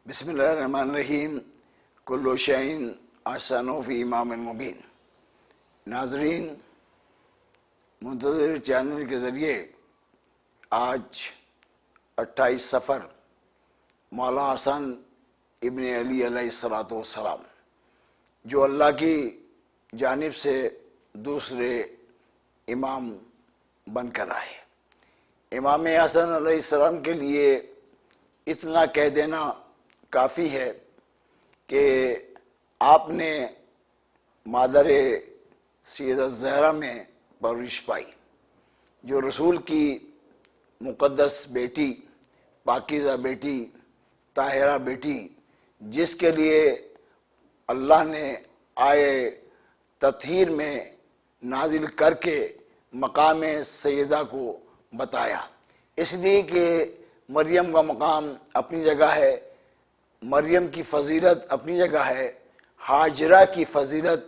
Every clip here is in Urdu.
بسم اللہ الرحمن الرحیم. کل شیء احسن فی امام مبین. ناظرین، منتظر چینل کے ذریعے آج 28 صفر مولا حسن ابن علی علیہ السلام جو اللہ کی جانب سے دوسرے امام بن کر آئے. امام حسن علیہ السلام کے لیے اتنا کہہ دینا کافی ہے کہ آپ نے مادر سیدہ زہرا میں پرورش پائی، جو رسول کی مقدس بیٹی، پاکیزہ بیٹی، طاہرہ بیٹی، جس کے لیے اللہ نے آئے تطہیر میں نازل کر کے مقام سیدہ کو بتایا. اس لیے کہ مریم کا مقام اپنی جگہ ہے، مریم کی فضیلت اپنی جگہ ہے، ہاجرہ کی فضیلت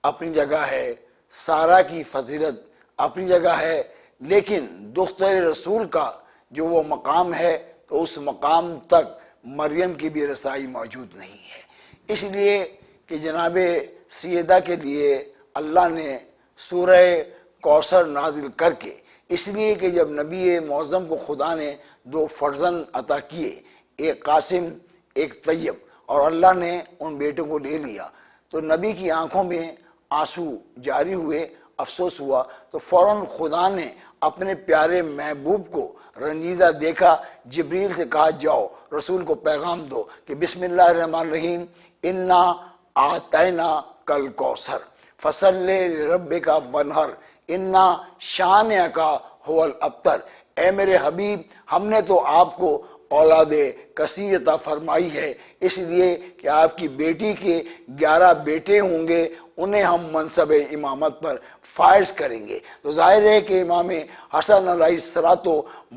اپنی جگہ ہے، سارہ کی فضیلت اپنی جگہ ہے، لیکن دختر رسول کا جو وہ مقام ہے تو اس مقام تک مریم کی بھی رسائی موجود نہیں ہے. اس لیے کہ جناب سیدہ کے لیے اللہ نے سورہ کوثر نازل کر کے، اس لیے کہ جب نبی معظم کو خدا نے 2 فرزند عطا کیے، ایک قاسم ایک طیب، اور اللہ نے ان بیٹوں کو لے لیا تو نبی کی آنکھوں میں آنسو جاری ہوئے، افسوس ہوا. تو فوراً خدا نے اپنے پیارے محبوب کو رنجیدہ دیکھا، جبریل سے کہا جاؤ رسول کو پیغام دو کہ بسم اللہ الرحمن الرحیم انا اعطینا کل کوثر فصلی لربک وانحر انا شانئک هو الابتر. اے میرے حبیب، ہم نے تو آپ کو اولاد کثیر عطا فرمائی ہے، اس لیے کہ آپ کی بیٹی کے 11 بیٹے ہوں گے، انہیں ہم منصب امامت پر فائز کریں گے. تو ظاہر ہے کہ امام حسن علیہ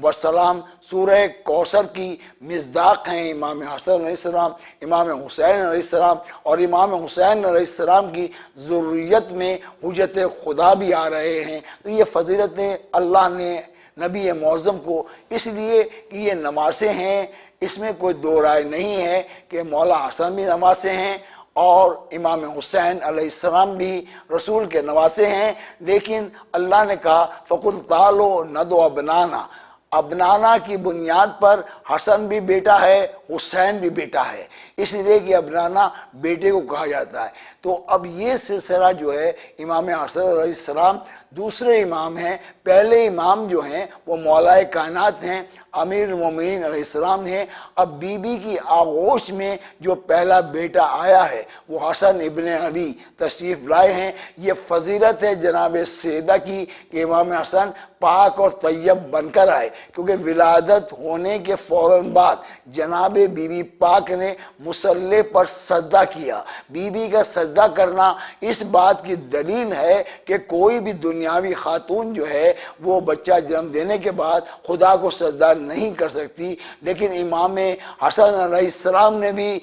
السلام سورہ کوثر کی مصداق ہیں. امام حسن علیہ السلام، امام حسین علیہ السلام، اور امام حسین علیہ السلام کی ذریت میں حجت خدا بھی آ رہے ہیں. تو یہ فضیلتیں اللہ نے نبی معظم کو اس لیے کہ یہ نواسے ہیں، اس میں کوئی دو رائے نہیں ہے کہ مولا حسن بھی نواسے ہیں اور امام حسین علیہ السلام بھی رسول کے نواسے ہیں. لیکن اللہ نے کہا فَقُلْ تَعَالُوا نَدْعُ أَبْنَانَا، ابنانا کی بنیاد پر حسن بھی بیٹا ہے، حسین بھی بیٹا ہے، اس لیے کہ ابنانا بیٹے کو کہا جاتا ہے. تو اب یہ سلسلہ جو ہے امام حسن علیہ السلام دوسرے امام ہیں. پہلے امام جو ہیں وہ مولا کائنات ہیں، امیر المومنین علیہ السلام ہیں. اب بی بی کی آغوش میں جو پہلا بیٹا آیا ہے وہ حسن ابن علی تشریف لائے ہیں. یہ فضیلت ہے جناب سیدہ کی کہ امام حسن پاک اور طیب بن کر آئے، کیونکہ ولادت ہونے کے فوراً بعد جناب بی بی پاک نے مصلی پر سجدہ کیا. بی بی کا سجدہ کرنا اس بات کی دلیل ہے کہ کوئی بھی دنیاوی خاتون جو ہے وہ بچہ جنم دینے کے بعد خدا کو سجدہ نہیں کر سکتی. لیکن امام حسن علیہ السلام نے بھی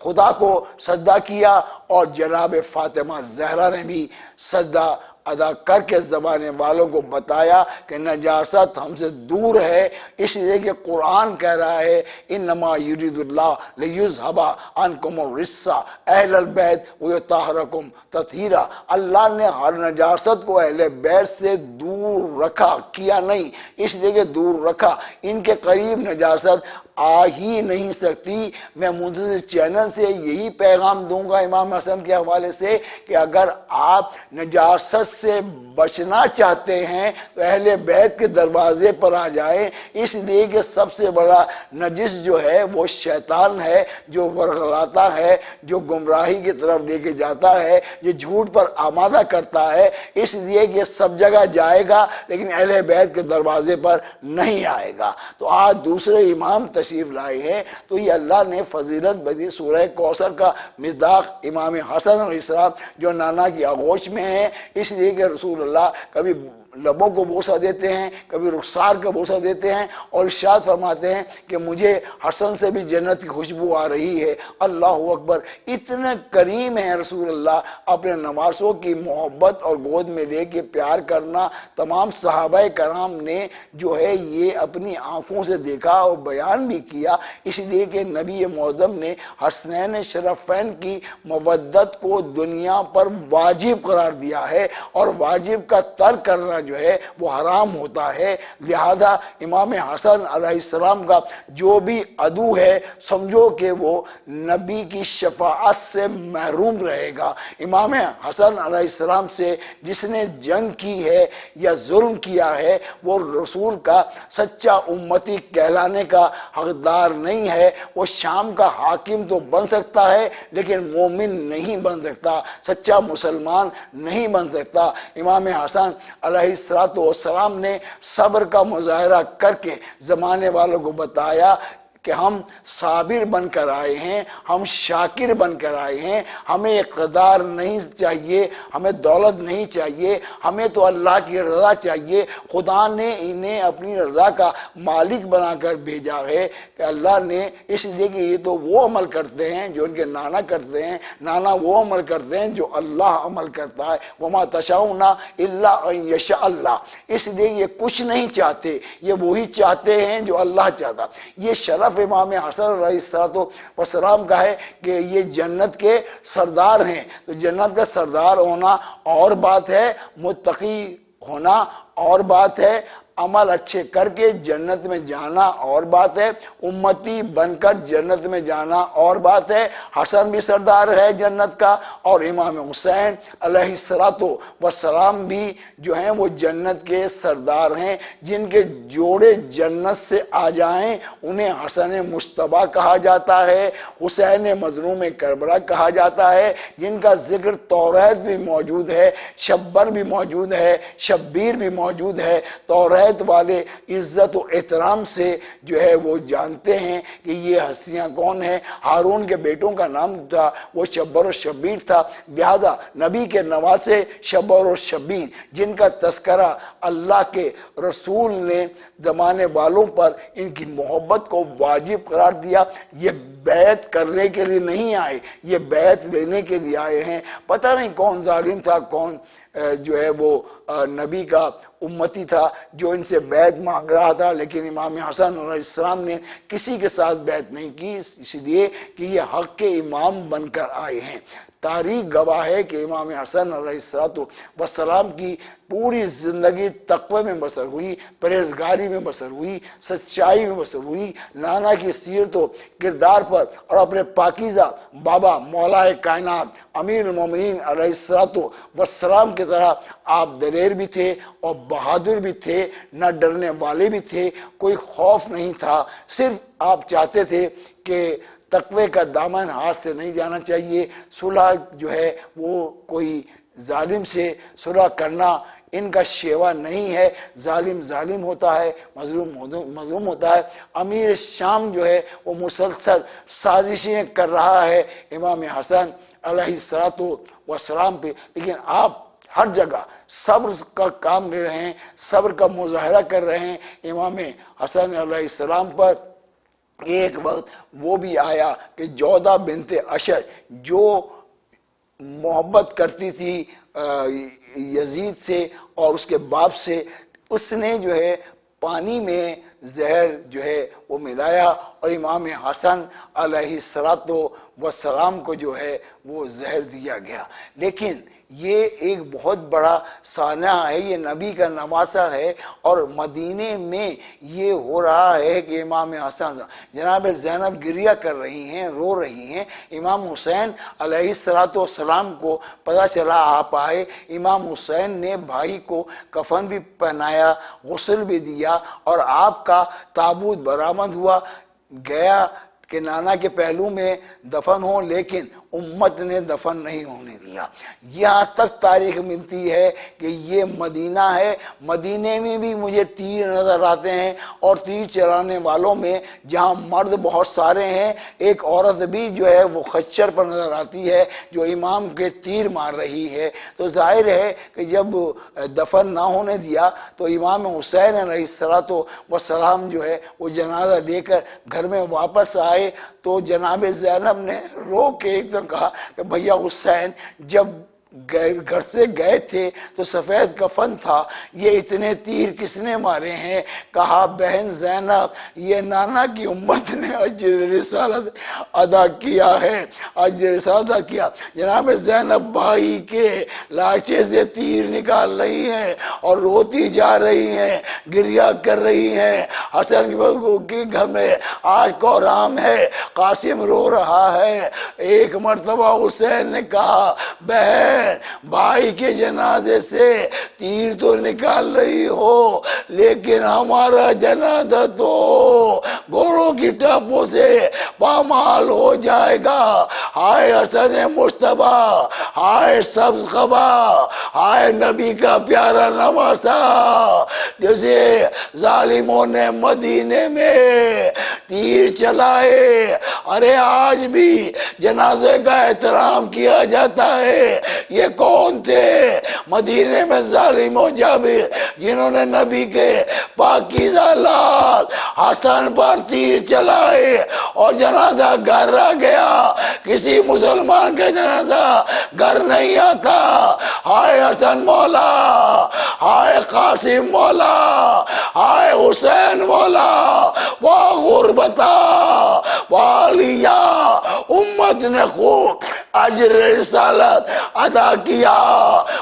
خدا کو سجدہ کیا اور جناب فاطمہ زہرا نے بھی سجدہ ادا کر کے زمانے والوں کو بتایا کہ نجاست ہم سے دور ہے. اس لیے کہ قرآن کہہ رہا ہے انما یرید اللہ لیذھب عنکم الرجس اہل البیت ویطہرکم تطہیرا. اللہ نے ہر نجاست کو اہل بیت سے دور رکھا، کیا نہیں، اس لیے کہ دور رکھا. ان کے قریب نجاست آ ہی نہیں سکتی. میں منتظر چینل سے یہی پیغام دوں گا امام حسن کے حوالے سے کہ اگر آپ نجاست سے بچنا چاہتے ہیں تو اہل بیت کے دروازے پر آ جائیں. اس لیے کہ سب سے بڑا نجس جو ہے وہ شیطان ہے، جو ورغلاتا ہے، جو گمراہی کی طرف لے کے جاتا ہے، جو جھوٹ پر آمادہ کرتا ہے. اس لیے کہ سب جگہ جائے گا لیکن اہل بیت کے دروازے پر نہیں آئے گا. تو آج دوسرے امام تشریف لائے ہیں. تو یہ اللہ نے فضیلت بدی. سورہ کوثر کا مصداق امام حسن علیہ السلام جو نانا کی آغوش میں ہیں، اس لیے کہ رسول اللہ کبھی لبوں کو بوسہ دیتے ہیں، کبھی رخسار کا بوسہ دیتے ہیں، اور ارشاد فرماتے ہیں کہ مجھے حسن سے بھی جنت کی خوشبو آ رہی ہے۔ اللہ اکبر، اتنے کریم ہیں رسول اللہ، اپنے نواسوں کی محبت اور گود میں لے کے پیار کرنا تمام صحابہ کرام نے جو ہے یہ اپنی آنکھوں سے دیکھا اور بیان بھی کیا، اس لیے کہ نبی معظم نے حسنین شرفین کی مودت کو دنیا پر واجب قرار دیا ہے، اور واجب کا ترک کرنا جو ہے وہ حرام ہوتا ہے۔ لہذا امام حسن علیہ السلام کا جو بھی عدو ہے سمجھو کہ وہ نبی کی شفاعت سے محروم رہے گا۔ امام حسن علیہ السلام سے جس نے جنگ کی ہے یا ظلم کیا ہے وہ رسول کا سچا امتی کہلانے کا حقدار نہیں ہے۔ وہ شام کا حاکم تو بن سکتا ہے لیکن مومن نہیں بن سکتا، سچا مسلمان نہیں بن سکتا۔ امام حسن علیہ السلام نے صبر کا مظاہرہ کر کے زمانے والوں کو بتایا کہ ہم صابر بن کر آئے ہیں، ہم شاکر بن کر آئے ہیں، ہمیں اقتدار نہیں چاہیے، ہمیں دولت نہیں چاہیے، ہمیں تو اللہ کی رضا چاہیے۔ خدا نے انہیں اپنی رضا کا مالک بنا کر بھیجا ہے کہ اللہ نے، اس لیے کہ یہ تو وہ عمل کرتے ہیں جو ان کے نانا کرتے ہیں، نانا وہ عمل کرتے ہیں جو اللہ عمل کرتا ہے۔ وما تشاؤون الا ان یشاء اللہ، اس لیے یہ کچھ نہیں چاہتے، یہ وہی چاہتے ہیں جو اللہ چاہتا۔ یہ شرف امام حسن علیہ السلام کا ہے کہ یہ جنت کے سردار ہیں۔ تو جنت کا سردار ہونا اور بات ہے، متقی ہونا اور بات ہے، عمل اچھے کر کے جنت میں جانا اور بات ہے، امتی بن کر جنت میں جانا اور بات ہے۔ حسن بھی سردار ہے جنت کا، اور امام حسین علیہ السلام بھی جو ہیں وہ جنت کے سردار ہیں۔ جن کے جوڑے جنت سے آ جائیں انہیں حسن مجتبیٰ کہا جاتا ہے، حسین مظلوم کربلا کہا جاتا ہے۔ جن کا ذکر توریت بھی موجود ہے، شبر بھی موجود ہے، شبیر بھی موجود ہے۔ توریت والے عزت و احترام سے جو ہے وہ جانتے ہیں کہ یہ ہستیاں کون ہیں۔ ہارون کے بیٹوں کا نام تھا وہ شبر و شبیر تھا، لہذا نبی کے نواسے شبر و شبیر جن کا تذکرہ اللہ کے رسول نے زمانے والوں پر ان کی محبت کو واجب قرار دیا۔ یہ بیعت کرنے کے لیے نہیں آئے، یہ بیعت لینے کے لیے آئے ہیں۔ پتہ نہیں کون ظالم تھا، کون جو ہے وہ نبی کا امتی تھا جو ان سے بیعت مانگ رہا تھا، لیکن امام حسن علیہ السلام نے کسی کے ساتھ بیعت نہیں کی، اس لیے کہ یہ حق کے امام بن کر آئے ہیں۔ تاریخ گواہ ہے کہ امام حسن علیہ السلام کی پوری زندگی تقوی میں بسر ہوئی، پرہیزگاری میں بسر ہوئی، سچائی میں بسر ہوئی۔ نانا کی سیرت و کردار پر اور اپنے پاکیزہ بابا مولا کائنات امیر المومنین علیہ السلام کی طرح آپ دلیر بھی تھے اور بہادر بھی تھے، نہ ڈرنے والے بھی تھے، کوئی خوف نہیں تھا۔ صرف آپ چاہتے تھے کہ تقوی کا دامن ہاتھ سے نہیں جانا چاہیے۔ صلح جو ہے وہ کوئی ظالم سے صلح کرنا ان کا شیوا نہیں ہے، ظالم ظالم ہوتا ہے، مظلوم مظلوم ہوتا ہے۔ امیر شام جو ہے وہ مسلسل سازشیں کر رہا ہے امام حسن علیہ السلام پہ، لیکن آپ ہر جگہ صبر کا کام لے رہے ہیں، صبر کا مظاہرہ کر رہے ہیں امام حسن علیہ السلام پر۔ ایک وقت وہ بھی آیا کہ جودہ بنت اشج جو محبت کرتی تھی یزید سے اور اس کے باپ سے، اس نے جو ہے پانی میں زہر جو ہے وہ ملایا اور امام حسن علیہ السلام کو جو ہے وہ زہر دیا گیا۔ لیکن یہ ایک بہت بڑا سانحہ ہے، یہ نبی کا نواسہ ہے، اور مدینے میں یہ ہو رہا ہے کہ امام حسن جناب زینب گریہ کر رہی ہیں، رو رہی ہیں۔ امام حسین علیہ السلام کو پتہ چلا آپ آئے، امام حسین نے بھائی کو کفن بھی پہنایا، غسل بھی دیا، اور آپ کا تابوت برآمد ہوا، گیا کہ نانا کے پہلو میں دفن ہو، لیکن امت نے دفن نہیں ہونے دیا۔ یہاں تک تاریخ ملتی ہے کہ یہ مدینہ ہے، مدینے میں بھی مجھے تیر نظر آتے ہیں، اور تیر چلانے والوں میں جہاں مرد بہت سارے ہیں، ایک عورت بھی جو ہے وہ خچر پر نظر آتی ہے جو امام کے تیر مار رہی ہے۔ تو ظاہر ہے کہ جب دفن نہ ہونے دیا تو امام حسین علیہ السلام جو ہے وہ جنازہ لے کر گھر میں واپس آئے، تو جناب زینب نے رو کے ایک دم کہا کہ بھیا حسین جب گھر سے گئے تھے تو سفید کفن تھا، یہ اتنے تیر کس نے مارے ہیں؟ کہا بہن زینب یہ نانا کی امت نے اجر رسالت ادا کیا ہے، اجر رسالت ادا کیا۔ جناب زینب بھائی کے لاچے سے تیر نکال رہی ہیں اور روتی جا رہی ہیں، گریہ کر رہی ہیں۔ حسن کے گھر میں آج قرآن ہے، قاسم رو رہا ہے۔ ایک مرتبہ حسین نے کہا بہن بھائی کے جنازے سے تیر تو نکال رہی ہو، لیکن ہمارا جنازہ تو گھوڑوں کی ٹاپوں سے پامال ہو جائے گا۔ ہائے حسن مصطفیٰ، ہائے سبز قبا، ہائے نبی کا پیارا نواسا، جسے ظالموں نے مدینے میں تیر چلائے۔ ارے آج بھی جنازے کا احترام کیا جاتا ہے۔ یہ کون تھے مدینے میں ظالموں جابر جنہوں نے نبی کے پاکیزہ لال حسن پر تیر چلائے اور جنازہ گھر آ گیا؟ کسی مسلمان کا جنازہ گھر نہیں آتا۔ ہائے حسن مولا، ہائے قاسم مولا، ہائے حسین مولا، واہ غربتا والیہ، امت نے خوب اجر رسالت ادا کیا۔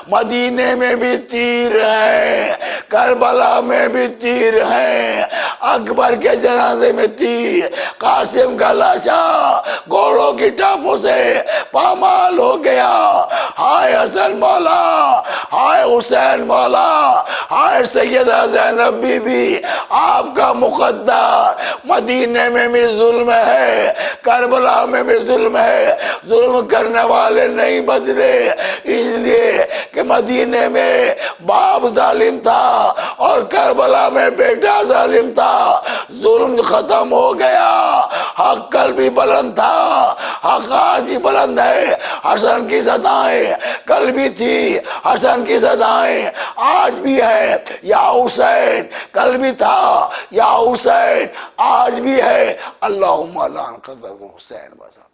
مدینے میں بھی تیر ہیں، کربلا میں بھی تیر ہیں، اکبر کے جنازے میں تیر، قاسم کا لاشا گھوڑوں کی ٹاپوں سے پامال ہو گیا۔ ہائے حسن مولا، ہائے حسین مولا، ہائے سیدہ زینب بی بی، آپ کا مقدر۔ مدینے میں بھی ظلم ہے، کربلا میں بھی ظلم ہے، ظلم کرنے والے نہیں بدلے، اس لیے کہ مدینے میں باپ ظالم تھا اور کربلا میں بیٹا ظالم تھا۔ ظلم ختم ہو گیا، حق کل بھی بلند تھا، حق آج بھی بلند ہے۔ حسن کی صدائیں کل بھی تھی، حسن کی صدائیں آج بھی ہے۔ یا حسین کل بھی تھا، یا حسین آج بھی ہے۔ اللہم لا نقذر حسین بازا